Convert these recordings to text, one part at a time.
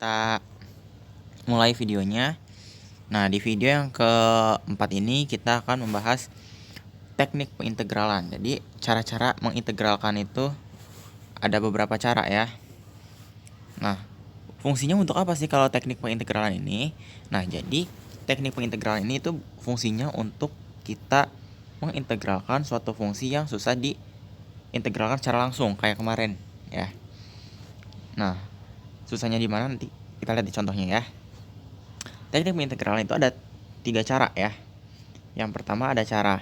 kita mulai videonya. Nah, di video yang keempat ini kita akan membahas teknik pengintegralan. Jadi, cara-cara mengintegralkan itu ada beberapa cara ya. Nah, fungsinya untuk apa sih kalau teknik pengintegralan ini? Nah, jadi teknik pengintegralan ini itu fungsinya untuk kita mengintegralkan suatu fungsi yang susah diintegralkan secara langsung kayak kemarin ya. Nah, susahnya di mana nanti kita lihat di contohnya ya. Teknik pengintegralan itu ada 3 cara ya. Yang pertama ada cara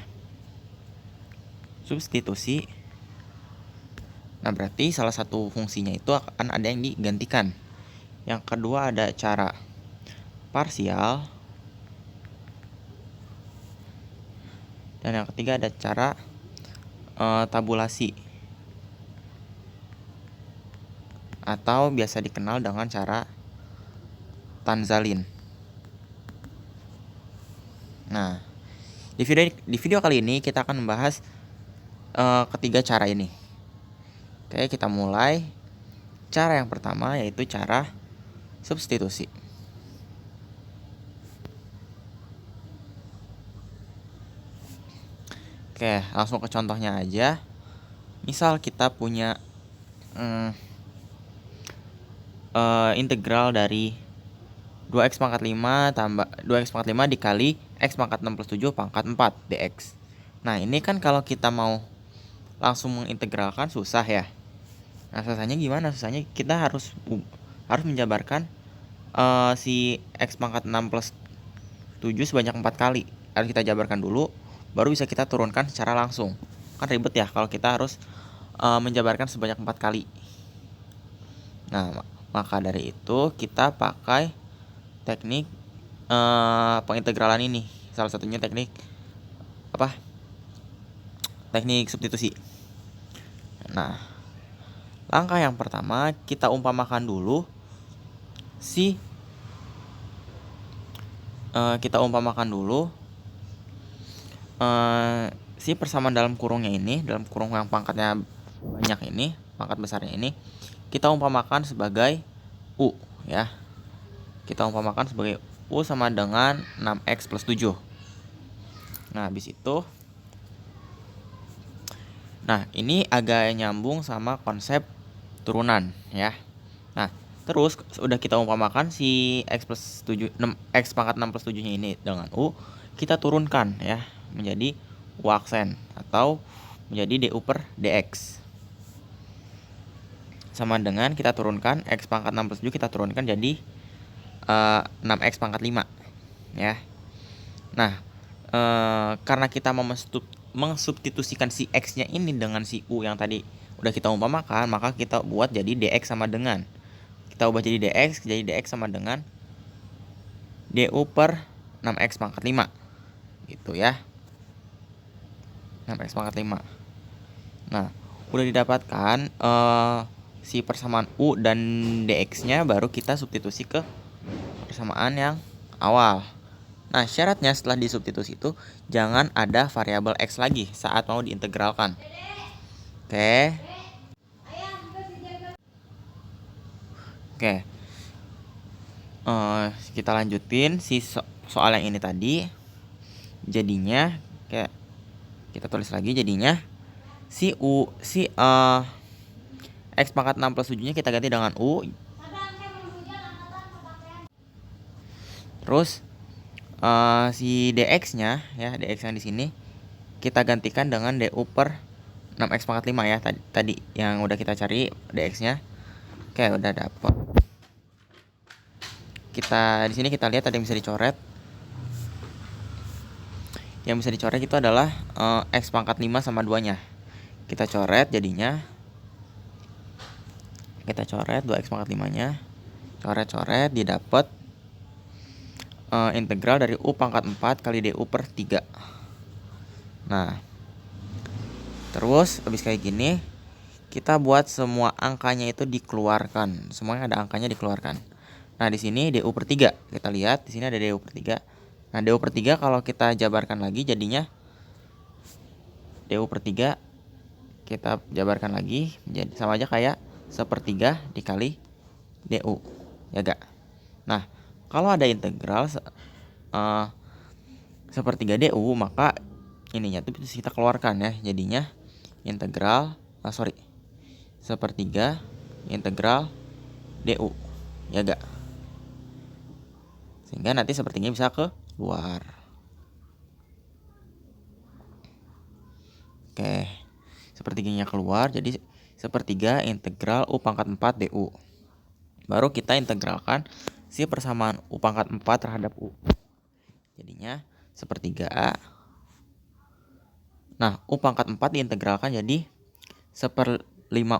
substitusi. Nah, berarti salah satu fungsinya itu akan ada yang digantikan. Yang kedua ada cara parsial. Dan yang ketiga ada cara tabulasi. Atau biasa dikenal dengan cara Tanzalin. Nah, di video kali ini kita akan membahas ketiga cara ini. Oke, kita mulai. Cara yang pertama yaitu cara substitusi. Oke, langsung ke contohnya aja. Misal kita punya integral dari 2x pangkat 5 tambah 2x pangkat 5 dikali x pangkat 6 plus 7 pangkat 4 dx. Nah, ini kan kalau kita mau langsung mengintegralkan susah ya. Nah, susahnya gimana? Susahnya kita harus menjabarkan si x pangkat 6 plus 7 sebanyak 4 kali. Harus kita jabarkan dulu, baru bisa kita turunkan secara langsung. Kan ribet ya kalau kita harus menjabarkan sebanyak 4 kali. Nah, maka dari itu kita pakai teknik pengintegralan ini. Salah satunya teknik teknik substitusi. Nah, langkah yang pertama kita umpamakan dulu si persamaan dalam kurungnya ini, dalam kurung yang pangkatnya banyak ini, pangkat besarnya ini, kita umpamakan sebagai U ya. Kita umpamakan sebagai U sama dengan 6x plus 7. Nah, habis itu ini agak nyambung sama konsep turunan ya. Nah, terus udah kita umpamakan si x pangkat 6 plus 7 nya ini dengan U, kita turunkan ya menjadi U aksen atau menjadi du per dx. Sama dengan kita turunkan x pangkat 6 plus 7 kita turunkan jadi 6x pangkat 5 ya. Nah, karena kita mengsubstitusikan si x-nya ini dengan si u yang tadi udah kita umpamakan, maka kita buat jadi dx sama dengan, kita ubah jadi dx sama dengan du per 6x pangkat 5 gitu ya. 6x pangkat 5. Nah, udah didapatkan si persamaan u dan dx-nya, baru kita substitusi ke persamaan yang awal. Nah, syaratnya setelah disubstitusi itu jangan ada variabel x lagi saat mau diintegralkan. Oke. Kita lanjutin si soal yang ini tadi. Jadinya kayak kita tulis lagi, jadinya si x pangkat 6 plus 7 nya kita ganti dengan u. Terus si dx-nya ya, dx yang di sini kita gantikan dengan du per 6x pangkat 5 ya, tadi yang udah kita cari dx-nya. Oke, udah dapet. Di sini kita lihat ada yang bisa dicoret. Yang bisa dicoret itu adalah x pangkat 5 sama 2-nya. Kita coret jadinya. Kita coret 2x pangkat 5-nya. Coret-coret didapat integral dari u pangkat 4 kali du per 3. Nah, terus habis kayak gini kita buat semua angkanya itu dikeluarkan. Semuanya ada angkanya dikeluarkan. Nah, di sini du per 3. Kita lihat di sini ada du per 3. Nah, du per 3 kalau kita jabarkan lagi jadinya du per 3 kita jabarkan lagi jadi sama aja kayak 1/3 dikali du. ya gak? Nah, kalau ada integral sepertiga DU, maka ininya tuh bisa kita keluarkan ya. Jadinya integral sepertiga integral DU, ya gak? Sehingga nanti sepertiganya bisa keluar. Oke, sepertiganya keluar, jadi sepertiga integral U pangkat 4 DU. Baru kita integralkan si persamaan U pangkat 4 terhadap U. Jadinya sepertiga A. Nah, U pangkat 4 diintegralkan jadi 1/5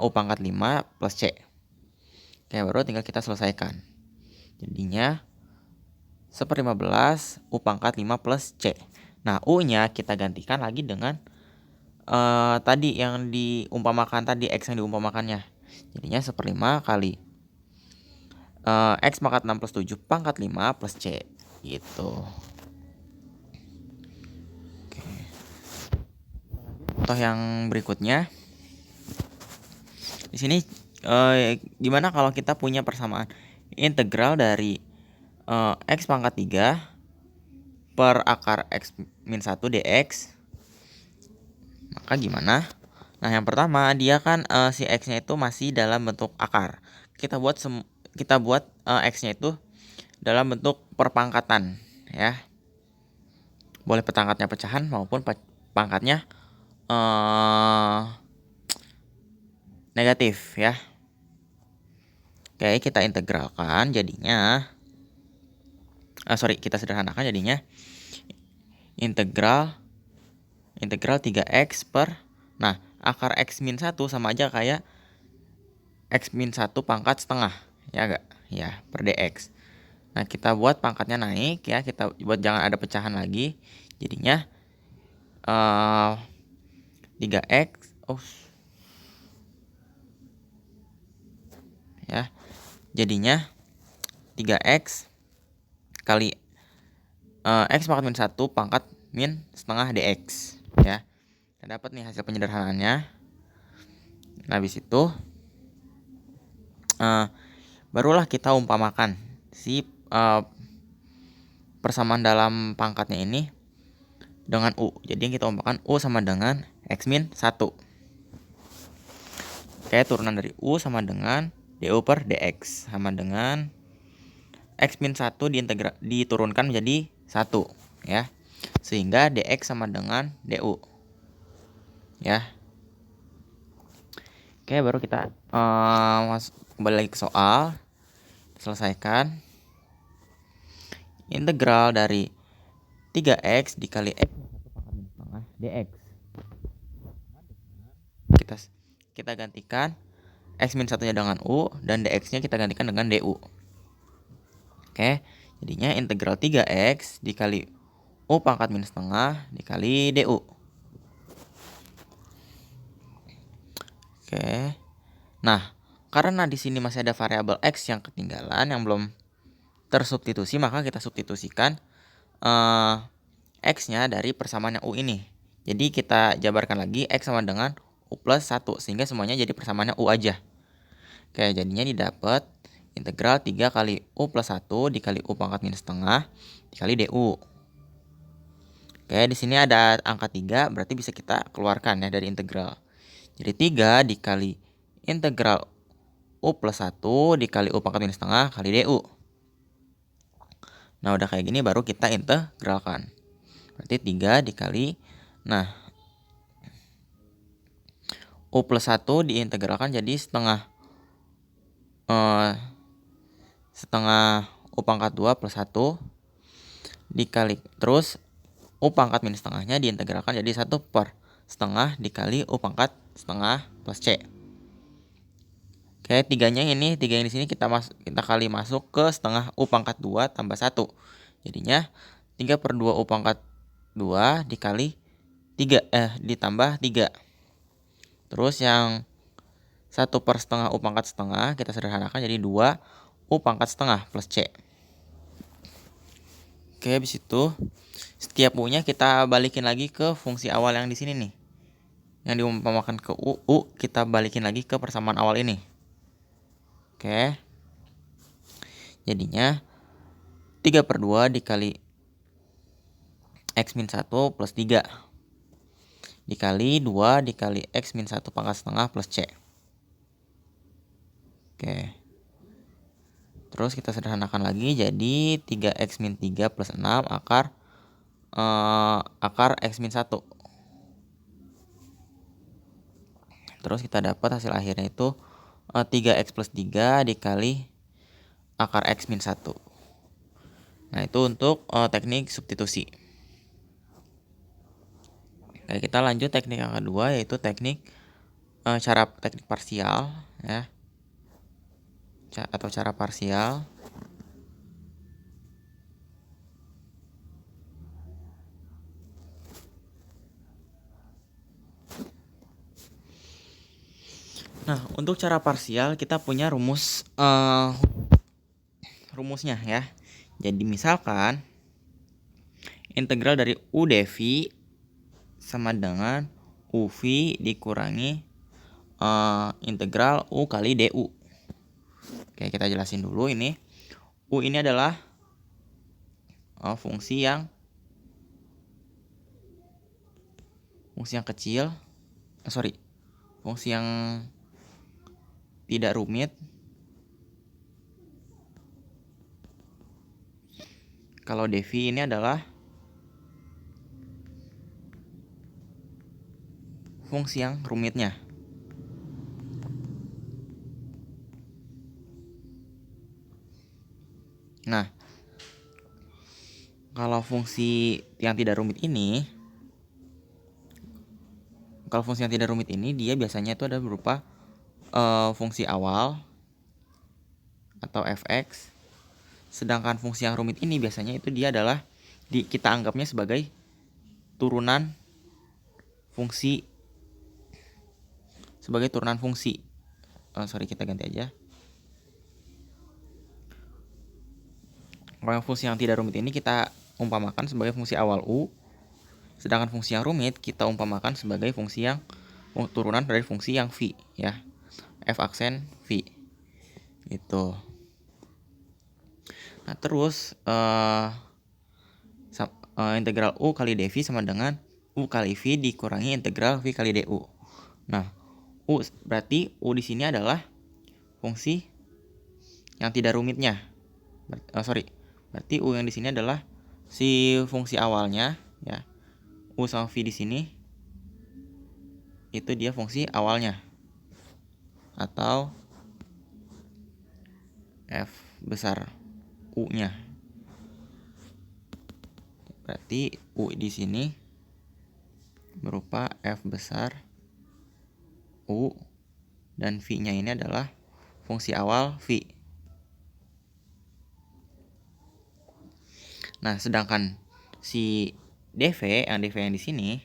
U pangkat 5 plus C. Oke, baru tinggal kita selesaikan. Jadinya 1/15 U pangkat 5 plus C. Nah, U-nya kita gantikan lagi dengan tadi yang diumpamakan tadi, X yang diumpamakannya. Jadinya 1/5 kali X pangkat 6 plus 7 pangkat 5 plus C gitu. Oke. Contoh yang berikutnya. Di sini gimana kalau kita punya persamaan integral dari X pangkat 3 per akar X min 1 dx. Maka gimana? Nah, yang pertama dia kan si X-nya itu masih dalam bentuk akar. Kita buat X-nya itu dalam bentuk perpangkatan ya. Boleh pangkatnya pecahan maupun pangkatnya negatif ya. Oke, kita integralkan jadinya kita sederhanakan jadinya integral 3x per, nah akar x min 1 sama aja kayak x min 1 pangkat setengah, ya enggak? Ya, per dx. Nah, kita buat pangkatnya naik ya, kita buat jangan ada pecahan lagi. Jadinya 3x ya. Jadinya 3x kali x pangkat min 1 pangkat min setengah dx ya. Kita dapat nih hasil penyederhanaannya. Nah, habis itu barulah kita umpamakan si persamaan dalam pangkatnya ini dengan U. Jadi yang kita umpamakan U sama dengan X min 1. Oke, turunan dari U sama dengan DU per DX sama dengan X min 1 diturunkan menjadi 1 ya. Sehingga DX sama dengan DU ya. Oke, baru kita kembali lagi ke soal. Selesaikan. Integral dari 3x dikali x min 1 pangkat min setengah dx. Kita gantikan x min 1-nya dengan U dan dx-nya kita gantikan dengan du. Oke, jadinya integral 3x dikali U pangkat min setengah dikali du. Oke. Nah, karena di sini masih ada variabel x yang ketinggalan yang belum tersubstitusi, maka kita substitusikan x-nya dari persamaan yang U ini. Jadi kita jabarkan lagi x sama dengan U plus 1 sehingga semuanya jadi persamaannya U aja. Oke, jadinya didapat integral 3 kali U plus 1 dikali U pangkat min setengah dikali du. Oke, di sini ada angka 3, berarti bisa kita keluarkan ya dari integral. Jadi 3 dikali integral U plus 1 dikali U pangkat min setengah kali du. Nah, udah kayak gini baru kita integralkan. Berarti 3 dikali, nah U plus 1 diintegralkan jadi setengah U pangkat 2 plus 1 dikali, terus U pangkat min setengahnya diintegralkan jadi 1 per setengah dikali U pangkat setengah plus C. Oke, 3 yang di sini kita kali masuk ke setengah U pangkat 2 tambah 1. Jadinya 3 per 2 U pangkat 2 dikali 3 ditambah 3. Terus yang 1 per setengah U pangkat setengah kita sederhanakan jadi 2 U pangkat setengah plus C. Oke, habis itu setiap U-nya kita balikin lagi ke fungsi awal yang di sini nih. Yang diumpamakan ke U kita balikin lagi ke persamaan awal ini. Oke. Jadinya 3/2 dikali X min 1 plus 3 dikali 2 dikali X min 1 pangkat setengah plus C. Oke. Terus kita sederhanakan lagi, jadi 3X min 3 plus 6 akar X min 1. Terus kita dapat hasil akhirnya itu 3X plus 3 dikali akar X min 1. Nah, itu untuk teknik substitusi. Oke, kita lanjut teknik yang kedua, yaitu teknik parsial ya. Atau cara parsial. Nah, untuk cara parsial kita punya rumusnya ya. Jadi misalkan integral dari U dv sama dengan UV dikurangi integral U kali DU. Oke, kita jelasin dulu ini. U ini adalah fungsi yang kecil. Fungsi yang tidak rumit. Kalau dv ini adalah fungsi yang rumitnya. Nah, kalau fungsi yang tidak rumit ini, dia biasanya itu ada berupa fungsi awal atau fx. Sedangkan fungsi yang rumit ini biasanya itu dia adalah kita anggapnya sebagai turunan fungsi. Kita ganti aja. Kalau yang fungsi yang tidak rumit ini kita umpamakan sebagai fungsi awal U. Sedangkan fungsi yang rumit kita umpamakan sebagai fungsi yang turunan dari fungsi yang V ya. F aksen V. Gitu. Nah, terus integral U kali dv sama dengan U kali V dikurangi integral V kali du. Nah, berarti U di sini adalah fungsi yang tidak rumitnya. Berarti U yang di sini adalah si fungsi awalnya ya. U sama V di sini itu dia fungsi awalnya atau F besar U-nya. Berarti U di sini berupa F besar U dan V-nya ini adalah fungsi awal V. Nah, sedangkan si dv yang di sini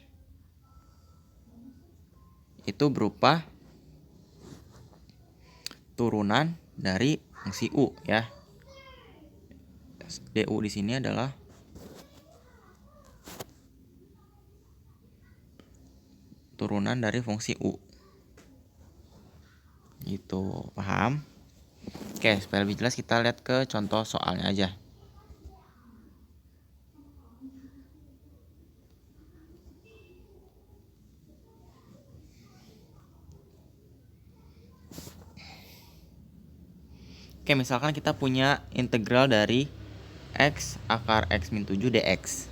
itu berupa turunan dari fungsi U ya. du di sini adalah turunan dari fungsi U. Gitu, paham? Oke, supaya lebih jelas kita lihat ke contoh soalnya aja. Oke, misalkan kita punya integral dari X akar X min 7 dx.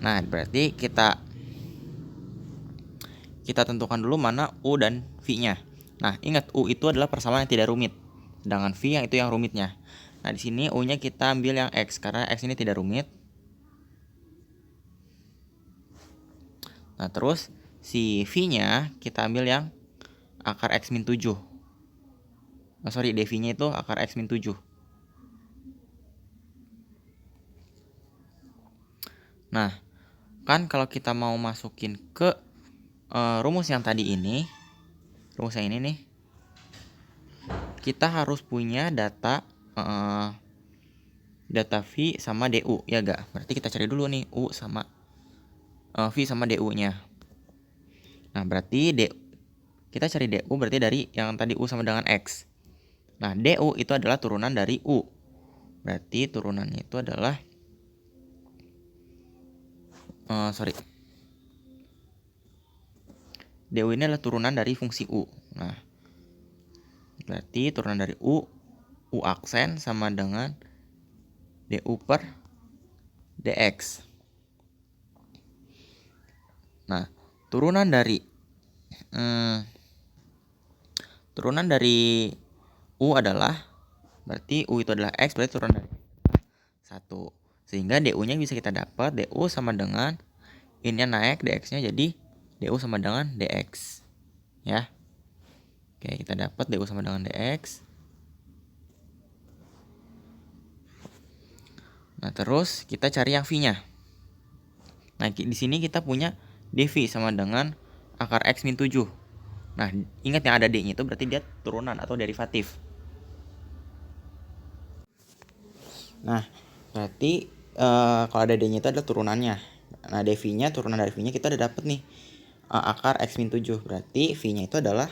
Nah, berarti kita tentukan dulu mana U dan V-nya. Nah, ingat U itu adalah persamaan yang tidak rumit. Sedangkan V yang itu yang rumitnya. Nah, di sini U-nya kita ambil yang X karena X ini tidak rumit. Nah, terus si V-nya kita ambil yang akar X min 7. dv-nya itu akar X min 7. Nah, kan kalau kita mau masukin ke rumus yang tadi ini, rumus yang ini nih, kita harus punya data V sama du ya gak? Berarti kita cari dulu nih U sama V sama du-nya. Nah, berarti kita cari du berarti dari yang tadi U sama dengan X. Nah, DU itu adalah turunan dari U. Berarti turunannya itu adalah DU ini adalah turunan dari fungsi U. Nah, berarti turunan dari U aksen sama dengan DU per DX. Nah, turunan dari U adalah, berarti U itu adalah X, berarti turunan dari 1. Sehingga DU-nya bisa kita dapat DU sama dengan ini naik, DX-nya jadi DU sama dengan DX. Ya. Oke, kita dapat DU sama dengan DX. Nah, terus kita cari yang V-nya. Nah, di sini kita punya dV sama dengan akar X min 7. Nah, ingat yang ada D-nya itu berarti dia turunan atau derivatif. Nah, berarti kalau ada D-nya itu adalah turunannya. Nah, dV-nya, turunan dari V-nya kita udah dapet nih. Akar X min 7. Berarti V-nya itu adalah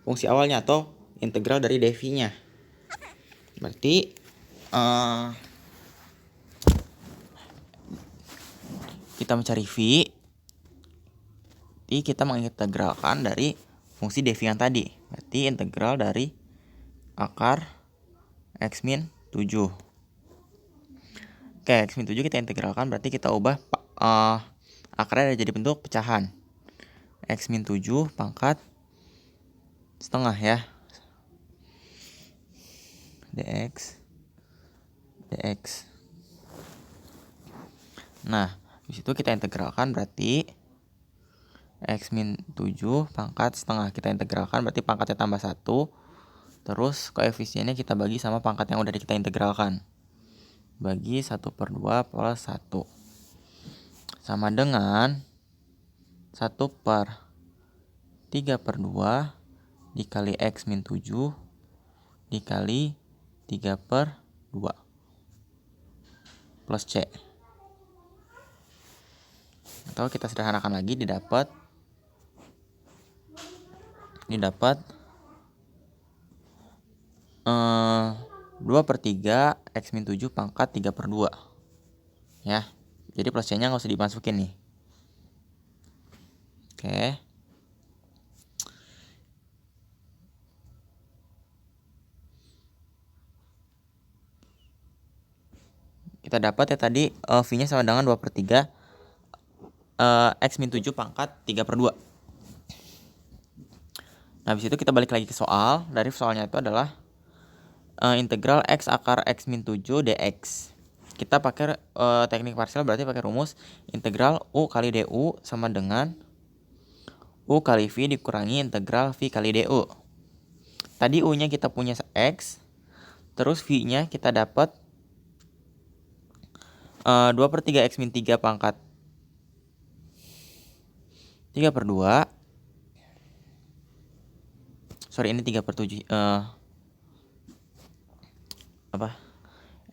fungsi awalnya atau integral dari dV-nya. Berarti kita mencari V, jadi kita mengintegralkan dari fungsi dV yang tadi. Berarti integral dari akar X min 7. Oke, X min 7 kita integralkan, berarti kita ubah akarnya jadi bentuk pecahan. X min 7 pangkat setengah ya. DX. Nah, disitu kita integralkan berarti X min 7 pangkat setengah. Kita integralkan berarti pangkatnya tambah 1. Terus koefisiennya kita bagi sama pangkat yang udah kita integralkan. Bagi 1/2 plus 1. Sama dengan 1/3/2 dikali X min 7 dikali 3/2 plus C. Atau kita sederhanakan lagi, didapat 2/3 X min 7 pangkat 3/2 ya. Jadi plus C nya nggak usah dimasukin nih. Oke. Kita dapat ya tadi V nya sama dengan 2/3 X min 7 pangkat 3/2. Nah, habis itu kita balik lagi ke soal. Dari soalnya itu adalah integral X akar X min 7 dx. Kita pakai teknik parsial, berarti pakai rumus integral U kali DU sama dengan U kali V dikurangi integral V kali DU. Tadi U-nya kita punya X, terus V-nya kita dapat 2/3 X min 3 pangkat 3/2. Sorry, ini 3/7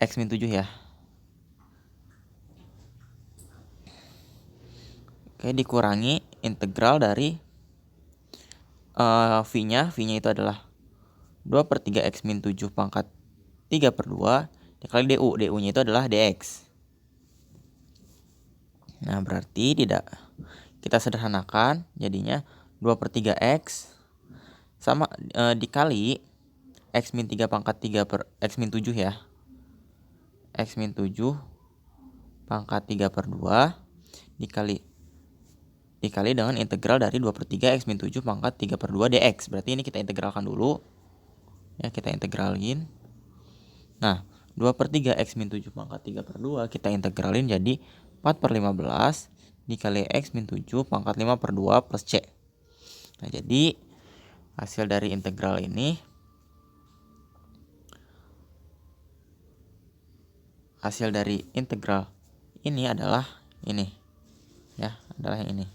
X min 7 ya. Oke, dikurangi integral dari V-nya itu adalah 2/3 X min 7 pangkat 3/2 dikali DU. DU-nya itu adalah DX. Nah, berarti kita sederhanakan, jadinya 2/3 X sama dikali X min 3 pangkat 3 per X min 7 ya. X min 7 pangkat 3/2 dikali dengan integral dari 2/3 X min 7 pangkat 3/2 dx. Berarti ini kita integralkan dulu. Ya, kita integralin. Nah, 2/3 X min 7 pangkat 3/2 kita integralin jadi 4/15 dikali X min 7 pangkat 5/2 plus C. Nah, jadi hasil dari integral ini adalah ini. Ya, adalah yang ini.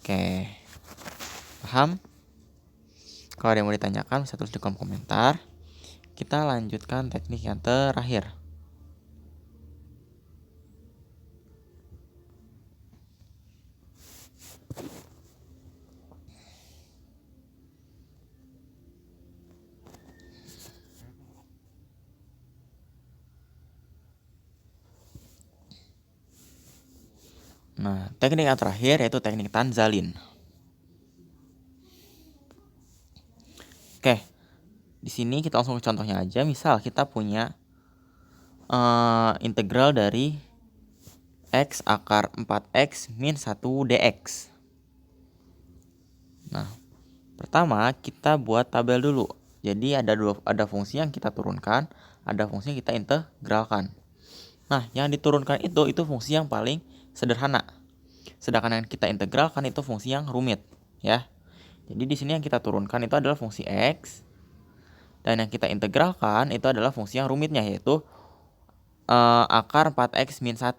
Oke. Paham? Kalau ada yang mau ditanyakan bisa tulis di kolom komentar. Kita lanjutkan teknik yang terakhir. Nah, teknik yang terakhir yaitu teknik Tanzalin. Oke, di sini kita langsung ke contohnya aja. Misal kita punya integral dari x akar 4x min 1 dx. Nah, pertama kita buat tabel dulu. Jadi ada fungsi yang kita turunkan, ada fungsi yang kita integralkan. Nah, yang diturunkan itu fungsi yang paling sederhana. Sedangkan yang kita integralkan itu fungsi yang rumit, ya. Jadi di sini yang kita turunkan itu adalah fungsi x, dan yang kita integralkan itu adalah fungsi yang rumitnya, yaitu akar 4x min 1.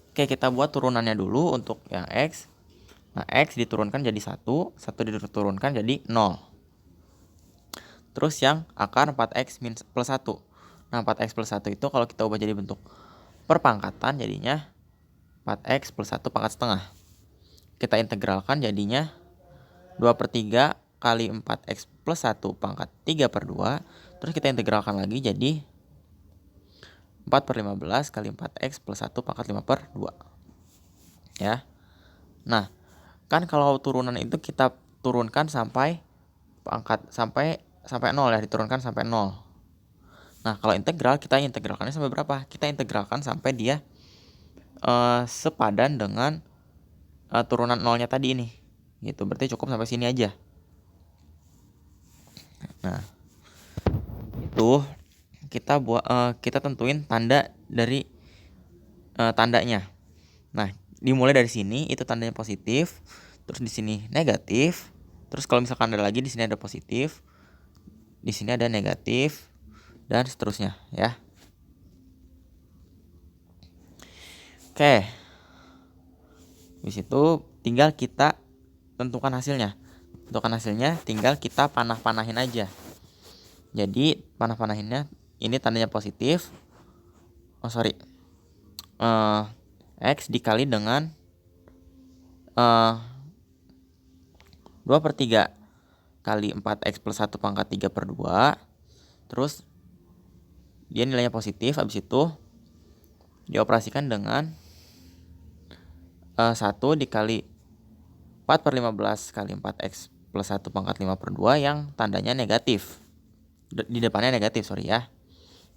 Oke, kita buat turunannya dulu untuk yang x. Nah, x diturunkan jadi 1 diturunkan jadi 0. Terus yang akar 4x plus 1. Nah, 4x plus 1 itu kalau kita ubah jadi bentuk perpangkatan jadinya 4x plus 1 pangkat setengah. Kita integralkan jadinya 2/3 kali 4x plus 1 pangkat 3/2. Terus kita integralkan lagi jadi 4/15 kali 4x plus 1 pangkat 5/2. Ya. Nah, kan kalau turunan itu kita turunkan sampai sampai 0 ya, diturunkan sampai 0. Nah, kalau integral kita integralkannya sampai berapa? Kita integralkan sampai dia sepadan dengan turunan 0-nya tadi ini. Gitu. Berarti cukup sampai sini aja. Nah, itu kita tentuin tanda dari tandanya. Nah, dimulai dari sini itu tandanya positif, terus di sini negatif, terus kalau misalkan ada lagi di sini ada positif, di sini ada negatif, dan seterusnya, ya. Oke. Habis itu tinggal kita tentukan hasilnya. Tentukan hasilnya tinggal kita panah-panahin aja. Jadi panah-panahinnya ini tandanya positif. X dikali dengan 2/3 kali 4x plus 1 pangkat 3/2. Terus dia nilainya positif. Habis itu dioperasikan dengan 1 dikali 4/15 kali 4x plus 1 pangkat 5/2 yang tandanya negatif. Di depannya negatif, sorry ya.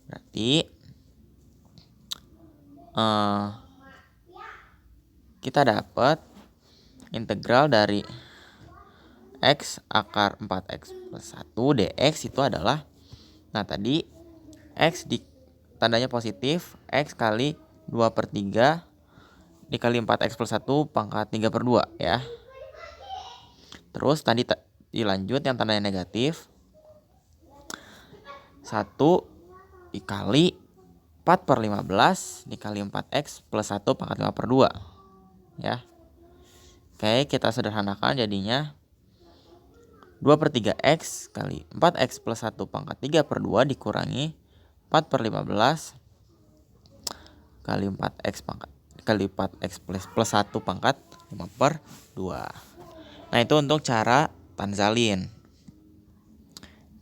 Berarti kita dapat integral dari x akar 4x plus 1 dx itu adalah, nah tadi x tandanya positif, x kali 2/3 dikali 4x plus 1 pangkat 3/2 ya. Terus tadi dilanjut yang tandanya negatif, 1 dikali 4/15 dikali 4x plus 1 pangkat 5/2 ya. Oke, kita sederhanakan jadinya 2/3 x kali 4x plus 1 pangkat 3/2 dikurangi 4/15 kali 4x plus 1 pangkat 5/2. Nah, itu untuk cara Tanzalin.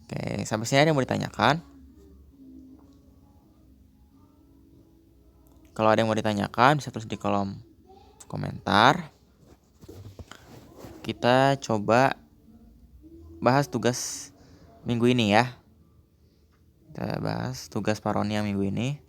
Oke, sampai sini ada yang mau ditanyakan? Kalau ada yang mau ditanyakan bisa tulis di kolom komentar. Kita coba bahas tugas minggu ini ya. Kita bahas tugas Paronia minggu ini.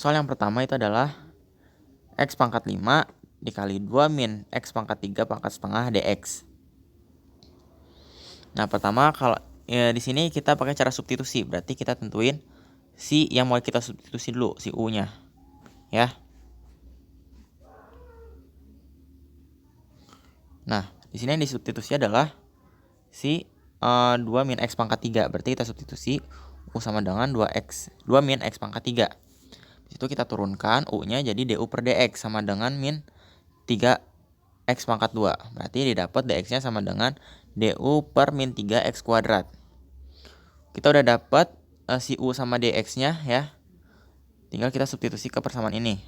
Soal yang pertama itu adalah x pangkat 5 dikali 2 min x pangkat 3 pangkat setengah dx. Nah, pertama kalau di sini kita pakai cara substitusi, berarti kita tentuin si yang mau kita substitusi dulu, si u-nya. Ya. Nah, di sini yang disubstitusi adalah si 2 min x pangkat 3, berarti kita substitusi u sama dengan 2 min x pangkat 3. Itu kita turunkan u-nya jadi du per dx sama dengan min 3x pangkat 2. Berarti didapat dx-nya sama dengan du per min 3x kuadrat. Kita udah dapat si u sama dx-nya ya. Tinggal kita substitusi ke persamaan ini.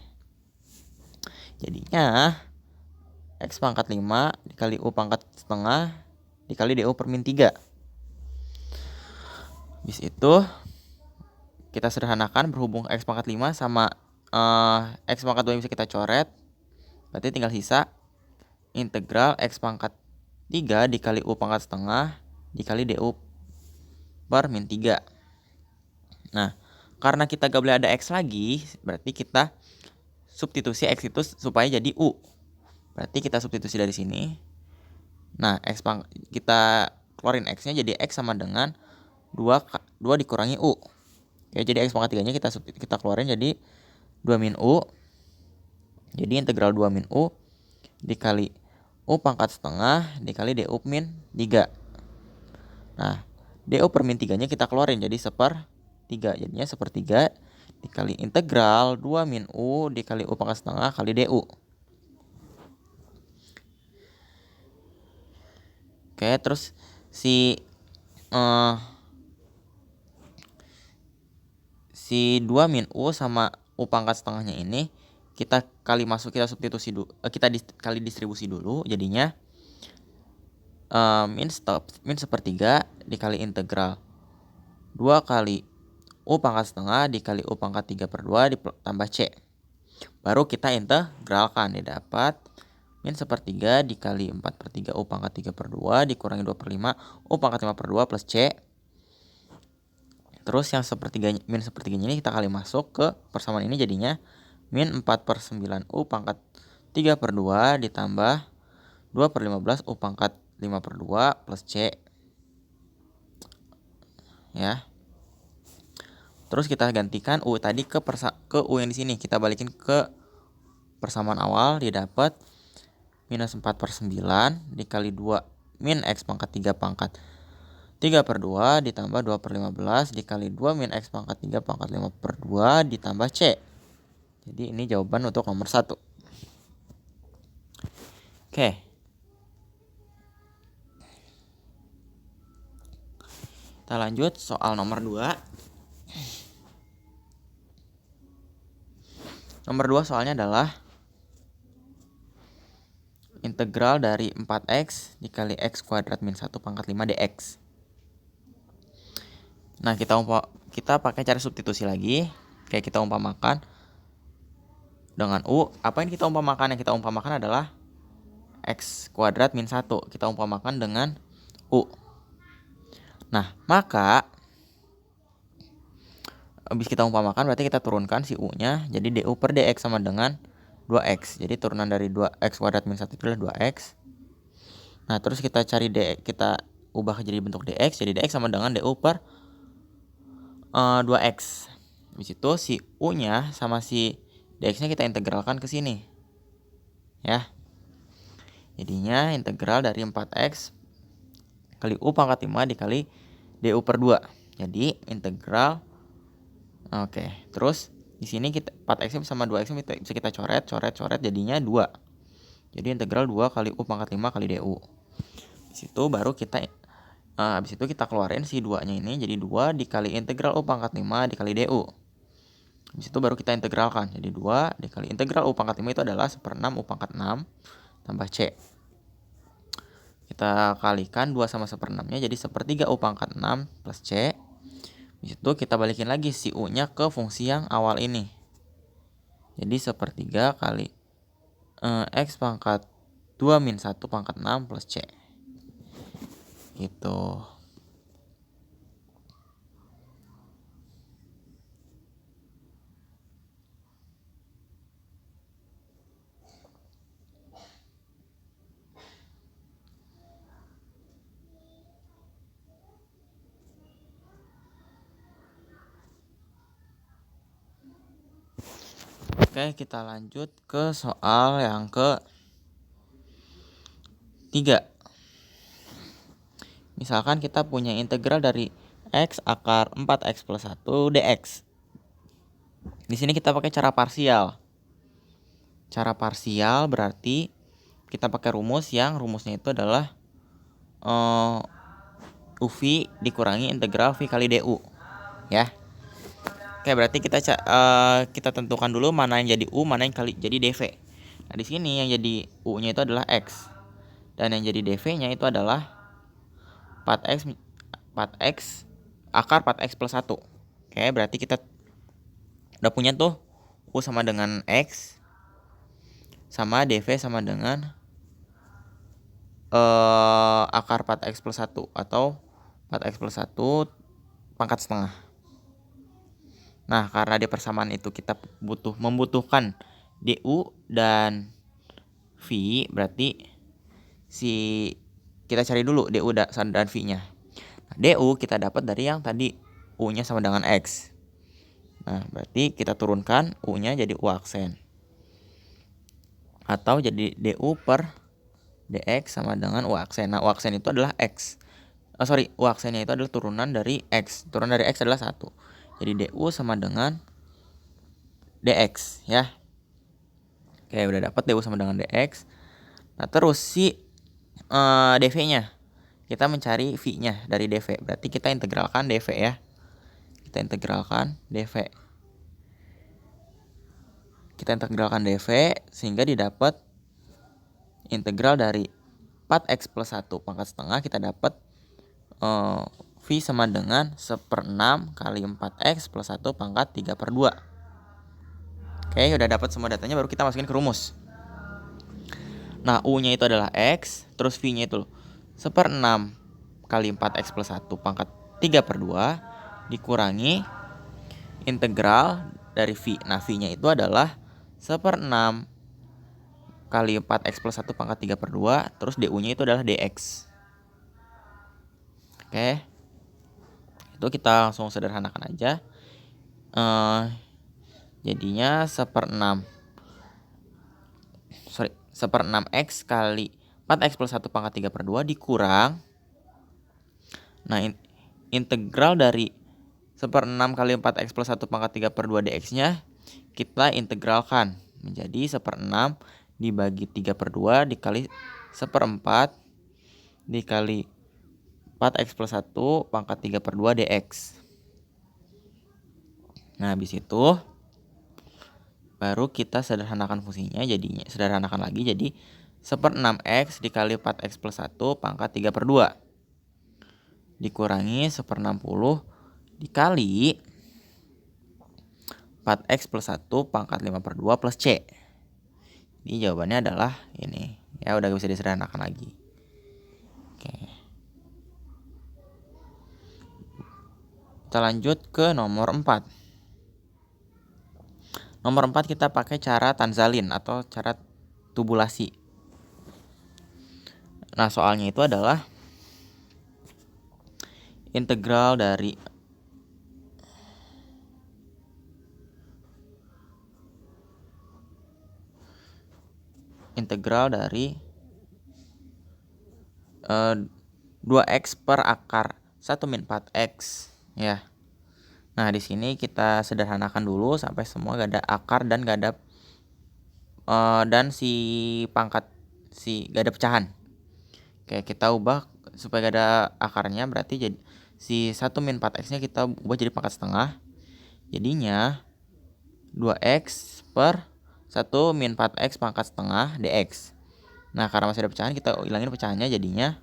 Jadinya X pangkat 5 dikali U pangkat setengah dikali DU per min 3. Habis itu kita sederhanakan, berhubung X pangkat 5 sama X pangkat 2 bisa kita coret. Berarti tinggal sisa integral X pangkat 3 dikali U pangkat setengah dikali DU per min 3. Nah, karena kita gak boleh ada X lagi, berarti kita substitusi X itu supaya jadi U. Berarti kita substitusi dari sini. Nah, kita keluarin X-nya, jadi X sama dengan 2 dikurangi U. Oke, jadi X pangkat 3-nya kita keluarin jadi 2 min U. Jadi integral 2 min U dikali U pangkat setengah dikali DU min 3. Nah, DU per min 3-nya kita keluarin jadi 1/3. Jadinya 1/3 dikali integral 2 min U dikali U pangkat setengah kali DU. Oke, terus si 2 min U sama U pangkat setengahnya ini kita substitusi dulu, kita kali distribusi dulu, jadinya min 1/3 dikali integral 2 kali U pangkat setengah dikali U pangkat 3/2 ditambah C. Baru kita integralkan, didapat min 1/3 dikali 4/3 U pangkat 3/2 dikurangi 2/5 U pangkat 5/2 plus C. Terus yang min 1/3 ini kita kali masuk ke persamaan ini, jadinya min 4/9 U pangkat 3/2 ditambah 2/15 U pangkat 5/2 plus C. Ya. Terus kita gantikan U tadi ke U yang di sini. Kita balikin ke persamaan awal, didapat minus 4/9 dikali 2 min X pangkat 3 pangkat 3/2 ditambah 2/15 dikali 2 min X pangkat 3 pangkat 5/2 ditambah C. Jadi ini jawaban untuk nomor 1. Oke. Kita lanjut soal nomor 2. Nomor 2 soalnya adalah integral dari 4X dikali X kuadrat min 1 pangkat 5 dx. Nah, kita pakai cara substitusi lagi. Kayak kita umpamakan dengan U. Apa yang kita umpamakan? Yang kita umpamakan adalah X kuadrat min 1. Kita umpamakan dengan U. Nah, maka habis kita umpamakan berarti kita turunkan si U-nya. Jadi DU per dx sama dengan 2X. Jadi turunan dari 2X kuadrat min 1 itu adalah 2X. Nah, terus kita cari kita ubah jadi bentuk dx. Jadi dx sama dengan DU per 2X. Habis itu si U-nya sama si dx-nya kita integralkan ke sini. Ya. Jadinya integral dari 4X kali U pangkat 5 dikali DU per 2. Jadi integral. Oke, terus di sini 4X sama 2X bisa kita coret jadinya 2. Jadi integral 2 kali U pangkat 5 kali DU. Habis itu baru kita keluarin si 2-nya ini, jadi 2 dikali integral U pangkat 5 dikali DU. Habis itu baru kita integralkan. Jadi 2 dikali integral U pangkat 5 itu adalah 1/6 U pangkat 6 tambah C. Kita kalikan 2 sama 1/6-nya jadi 1/3 U pangkat 6 plus C. Habis itu kita balikin lagi si U-nya ke fungsi yang awal ini. Jadi 1/3 kali X pangkat 2 min 1 pangkat 6 plus C. Gitu. Oke, kita lanjut ke soal yang ke-3. Misalkan kita punya integral dari X akar 4X plus 1 dx. Di sini kita pakai cara parsial. Cara parsial berarti kita pakai rumusnya itu adalah UV dikurangi integral V kali DU. Ya. Oke, berarti kita tentukan dulu mana yang jadi U, mana yang jadi DV. Nah, di sini yang jadi U-nya itu adalah X. Dan yang jadi DV-nya itu adalah 4X akar 4X plus 1. Oke, berarti kita udah punya tuh U sama dengan X, sama DV sama dengan akar 4X plus 1 atau 4X plus 1 pangkat setengah. Nah, karena di persamaan itu kita membutuhkan DU dan V, berarti kita cari dulu DU dan V-nya. Nah, DU kita dapat dari yang tadi U-nya sama dengan X. Nah, berarti kita turunkan U-nya jadi U aksen. Atau jadi DU per DX sama dengan U aksen. Nah, U aksen itu adalah X. U aksennya itu adalah turunan dari X. Turunan dari X adalah 1. Jadi DU sama dengan DX ya. Oke, udah dapat DU sama dengan DX. Nah, terus si DV-nya. Kita mencari V-nya dari DV. Berarti kita integralkan DV ya. Kita integralkan DV. Sehingga didapat integral dari 4X plus 1 pangkat setengah, kita dapat V sama dengan 1/6 kali 4X plus 1 pangkat 3/2. Oke, udah dapat semua datanya, baru kita masukin ke rumus. Nah, U-nya itu adalah X, terus V-nya itu 1/6 kali 4X plus 1 pangkat 3/2 dikurangi integral dari V. Nah, V-nya itu adalah 1/6 kali 4X plus 1 pangkat 3/2, terus DU-nya itu adalah DX. Oke, itu kita langsung sederhanakan aja. Jadinya 1/6X kali 4X plus 1 pangkat 3/2 dikurang. Nah, integral dari 1/6 kali 4X plus 1 pangkat 3/2 DX-nya kita integralkan menjadi 1/6 dibagi 3/2 dikali 1/4 dikali 4X plus 1 pangkat 3/2 DX. Nah, habis itu baru kita sederhanakan fungsinya, jadinya sederhanakan lagi jadi 1/6X dikali 4X plus 1 pangkat 3/2 dikurangi 1/60 dikali 4X plus 1 pangkat 5/2 plus C. Jadi jawabannya adalah ini. Ya, udah bisa disederhanakan lagi. Oke. Kita lanjut ke nomor 4. Nomor 4 kita pakai cara Tanzalin atau cara tubulasi. Nah, soalnya itu adalah integral dari integral dari 2x per akar 1 min 4x ya. Nah, di sini kita sederhanakan dulu sampai semua gak ada akar dan gak ada dan gak ada pecahan. Oke, kita ubah supaya gak ada akarnya, berarti jadi si 1 min 4x nya kita ubah jadi pangkat setengah. Jadinya 2x per 1 min 4x pangkat setengah dx. Nah, karena masih ada pecahan, kita hilangin pecahannya, jadinya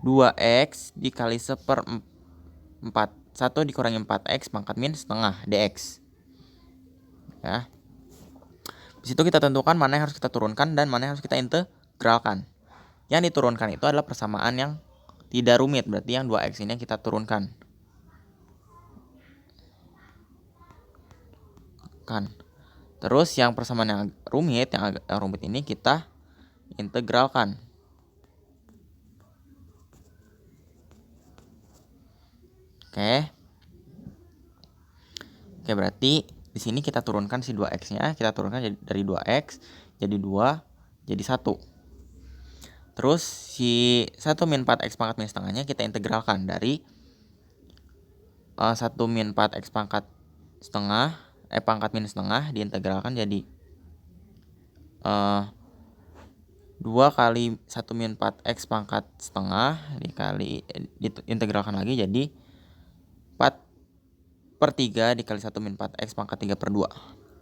2x dikali 1/4 1 dikurangi 4x pangkat min setengah dx ya. Di situ kita tentukan mana yang harus kita turunkan dan mana yang harus kita integralkan. Yang diturunkan itu adalah persamaan yang tidak rumit, berarti yang 2x ini yang kita turunkan. Terus yang persamaan yang rumit ini kita integralkan. Oke, berarti di sini kita turunkan si 2x-nya, kita turunkan dari 2x jadi 2 jadi 1. Terus si 1 min 4x pangkat min setengahnya kita integralkan dari 1 min 4x pangkat min setengah diintegralkan jadi 2 kali 1 min 4x pangkat setengah diintegralkan lagi jadi 4/3 dikali 1 min 4x pangkat 3/2.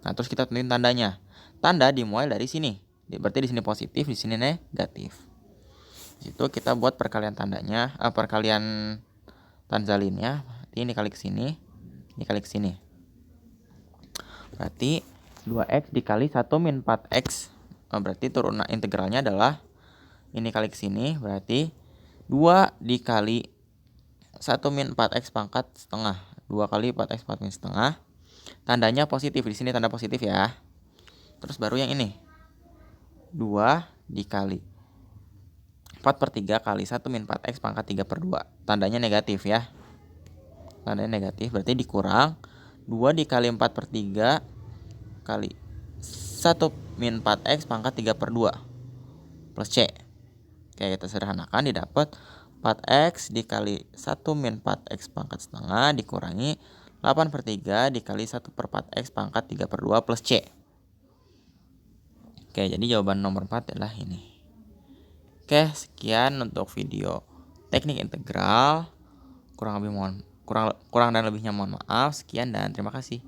Nah, terus kita tentuin tandanya. tanda dimulai dari sini. Berarti di sini positif, di sini negatif. Di situ kita buat perkalian tandanya, perkalian tanzalinnya. Berarti ini kali ke sini, ini kali ke sini. Berarti 2x dikali 1 min 4x. Berarti turunan integralnya adalah ini kali ke sini, berarti 2 dikali 1 min 4x pangkat setengah. 2 kali 4x pangkat min setengah. Tandanya positif, di sini tanda positif ya. Terus baru yang ini. 2 dikali 4/3 kali 1 min 4x pangkat 3/2. Tandanya negatif ya. Tandanya negatif, berarti dikurang 2 dikali 4/3 kali 1 min 4x pangkat 3/2 plus C. Oke, kita sederhanakan, didapat 4x dikali 1 min 4x pangkat setengah dikurangi 8/3 dikali 1/4x pangkat 3/2 plus C. Oke, jadi jawaban nomor 4 adalah ini. Oke, sekian untuk video teknik integral. Kurang dan lebihnya mohon maaf. Sekian dan terima kasih.